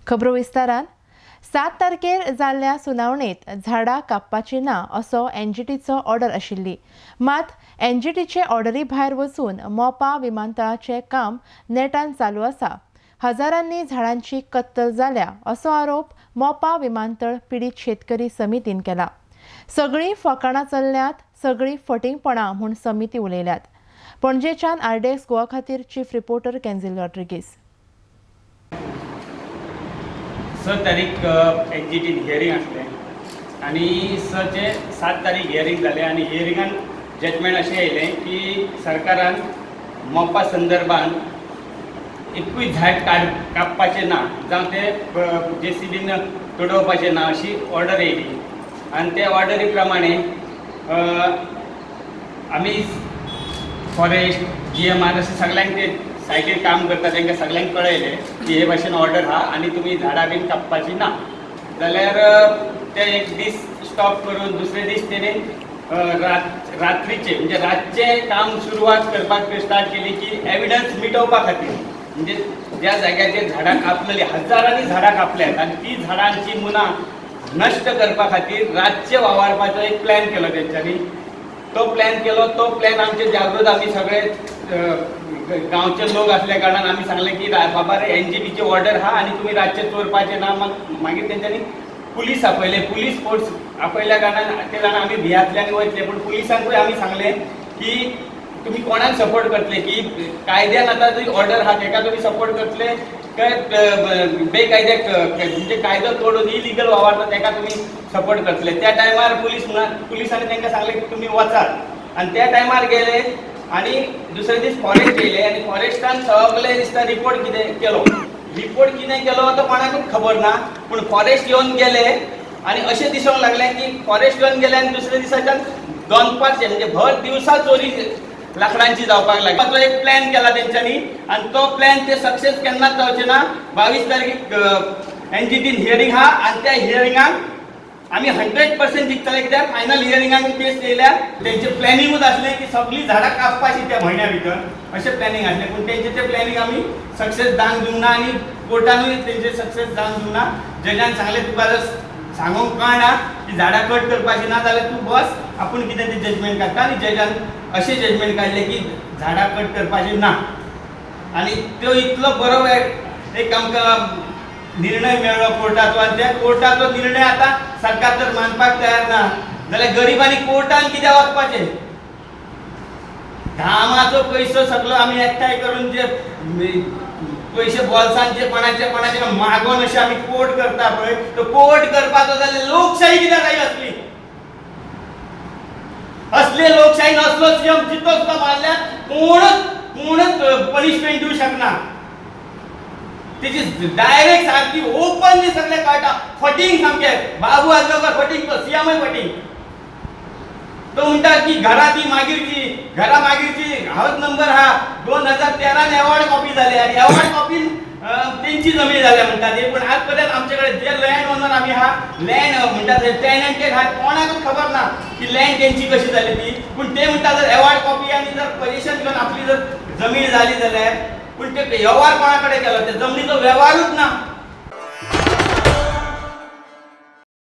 खबरो विस्तारान 7 तारखेर जाल्ल्या सुनावणेत झाडां कापपाची ना असो एनजीटीचो ऑर्डर आशिल्ली। मात एनजीटीचे ऑर्डरी भायर वचून मोपा विमानतळाचे काम नेटान चालू आसा। हजारांनी झाडांची कत्तल जाल्या असो आरोप मोपा विमानतळ पीडित शेतकरी समितीन केला। सगळी फकाणां चल्ल्यात, सगळी फटिंगपणां म्हूण समिती उलयल्यात। पणजेच्यान आरडीएक्स गोवा खातीर चीफ रिपोर्टर केन्झिल रॉड्रिगीस। 6 तारीख एनजीटी हियरिंग आसलें आनी 7 तारीख हियरिंग जालें आनी हियरिंगान जजमेंट अशें येयलें की सरकारान मोपा संदर्भान एकूय झाड कापपाचें ना जावं ते जेसीबीन तोडवपाचें ना अशी ऑर्डर येयली। आनी त्या ऑर्डरी प्रमाणे आमी फॉरेस्ट GMR अशें सगळ्यांक ते सायटीर काम करता तांकां सगळ्यांक कळयलें की हे भाशेन ऑर्डर आहा आनी तुमी झाडां बीन कापपाची ना। जाल्यार ते एक दीस स्टॉप करून दुसरे दीस तेणें रात्रीचे म्हणजे रातचे काम सुरवात करपाक स्टार्ट केली की एविडन्स मिटोवपा खातीर, म्हणजे ज्या जाग्याचेर झाडां कापलेली हजारांनी झाडां कापल्यात आनी ती झाडांची मुना नष्ट करपा खातीर रातचे वावरपाचो एक प्लॅन केलो तेंच्यांनी। तो प्लॅन आमचे जागृत आमी सगळे गांवचे लोक असल्या कारणान आमी सांगलें की बाबा रे एनजीटीची ऑर्डर आहा आनी तुमी रातचे चोरपाचे ना। मागीर तेंच्यांनी पुलीस आपयले, पुलीस फोर्स आपयल्या कारणान ते जाण आमी भियातल्यान वयतले, पूण पुलिसांकूय आमी सांगलें की तुमी कोणाक सपोर्ट करतले, की कायद्यान आतां जी ऑर्डर आहा तेका तुमी सपोर्ट करतले काय बेकायद्याक म्हणजे कायदो तोडून इलिगल वावरता तेका तुमी सपोर्ट करतले। त्या टायमार पुलिसांनी तांकां सांगलें की तुमी वचात आनी त्या टायमार गेले आनी दुसरे दीस फॉरेस्ट येयले आनी फॉरेस्टान सगळे दिसता रिपोर्ट कितें केलो तो कोणाकूच खबर ना, पूण फॉरेस्ट येवन गेले आनी अशें दिसूंक लागलें की फॉरेस्ट येवन गेले आनी दुसऱ्या दिसाच्यान दोनपारचें म्हणजे भर दिवसा चोरी लाकडांची जावपाक लागली। तो एक प्लॅन केला तेंच्यांनी आनी तो प्लॅन ते सक्सेस केन्नाच जावचे ना। 22 तारखेक एनजीटीन हियरिंग आहा आनी त्या हियरिंगाक आमी 100% जिखतले, कित्याक फायनल हियरिंगाक केस येयल्या। तेंचे प्लॅनिंगूच आसलें की सगळीं झाडां कापपाची त्या म्हयन्या भितर अशें प्लॅनिंग आसलें, पूण तेंचे ते प्लॅनिंग आमी सक्सेस जावंक दिवंक ना आनी कोर्टानूय तेंचे सक्सेस जावंक दिवंक ना। जजान सांगलें तुका जर सांगूंक कळना की झाडां कट करपाची ना जाल्यार तूं बस, आपूण कितें तें जजमेंट काडटा। आनी जजान अशें जजमेंट काडलें की झाडां कट करपाची ना आनी तो इतलो बरो एक आमकां निर्णय मेळ्ळो कोर्टाचो। आनी त्या कोर्टाचो निर्णय आतां सरकार जर मानपाक तयार ना जाल्यार गरिबांनी कोर्टान कित्याक वचपाचें? धामाचो पयसो सगळो आमी एकठांय करून जे पयशे बोल्सांचे कोणाचे मागोन अशें आमी कोर्ट करता पळय, तो कोर्ट करपाचो जाल्यार लोकशाही कित्याक जाय आसली? असले लोकशाहीन असलो सीएम जितो सुद्दां मारल्यार कोणूच पनिशमेंट दिवंक शकना। तेची डायरेक्ट सारकी ओपनली सगळे कळटा, फटींग सामकें बाबू आजगांवकर फटींग, तो सीएमय फटींग। तो म्हणटा की घराची मागीरची हाऊस नंबर हा 2013 एवॉर्ड कॉपी जाले आनी एवॉर्ड कॉपीन तेंची जमीन जाल्या म्हणटा ते, पूण आज पर्यंत आमचे कडेन जे लँड ओनर आमी आहा, लँड म्हणटा ते टेनंटेड आहा, कोणाकूच खबर ना की लँड तेंची कशी जाली ती। पूण ते म्हणटा जर एवॉर्ड कॉपी आनी जर पोजिशन घेवन आपली जर जमीन जाली जाल्यार, पूण ते व्यवहार कोणा कडेन केलो? त्या जमनीचो व्यवहारूच ना।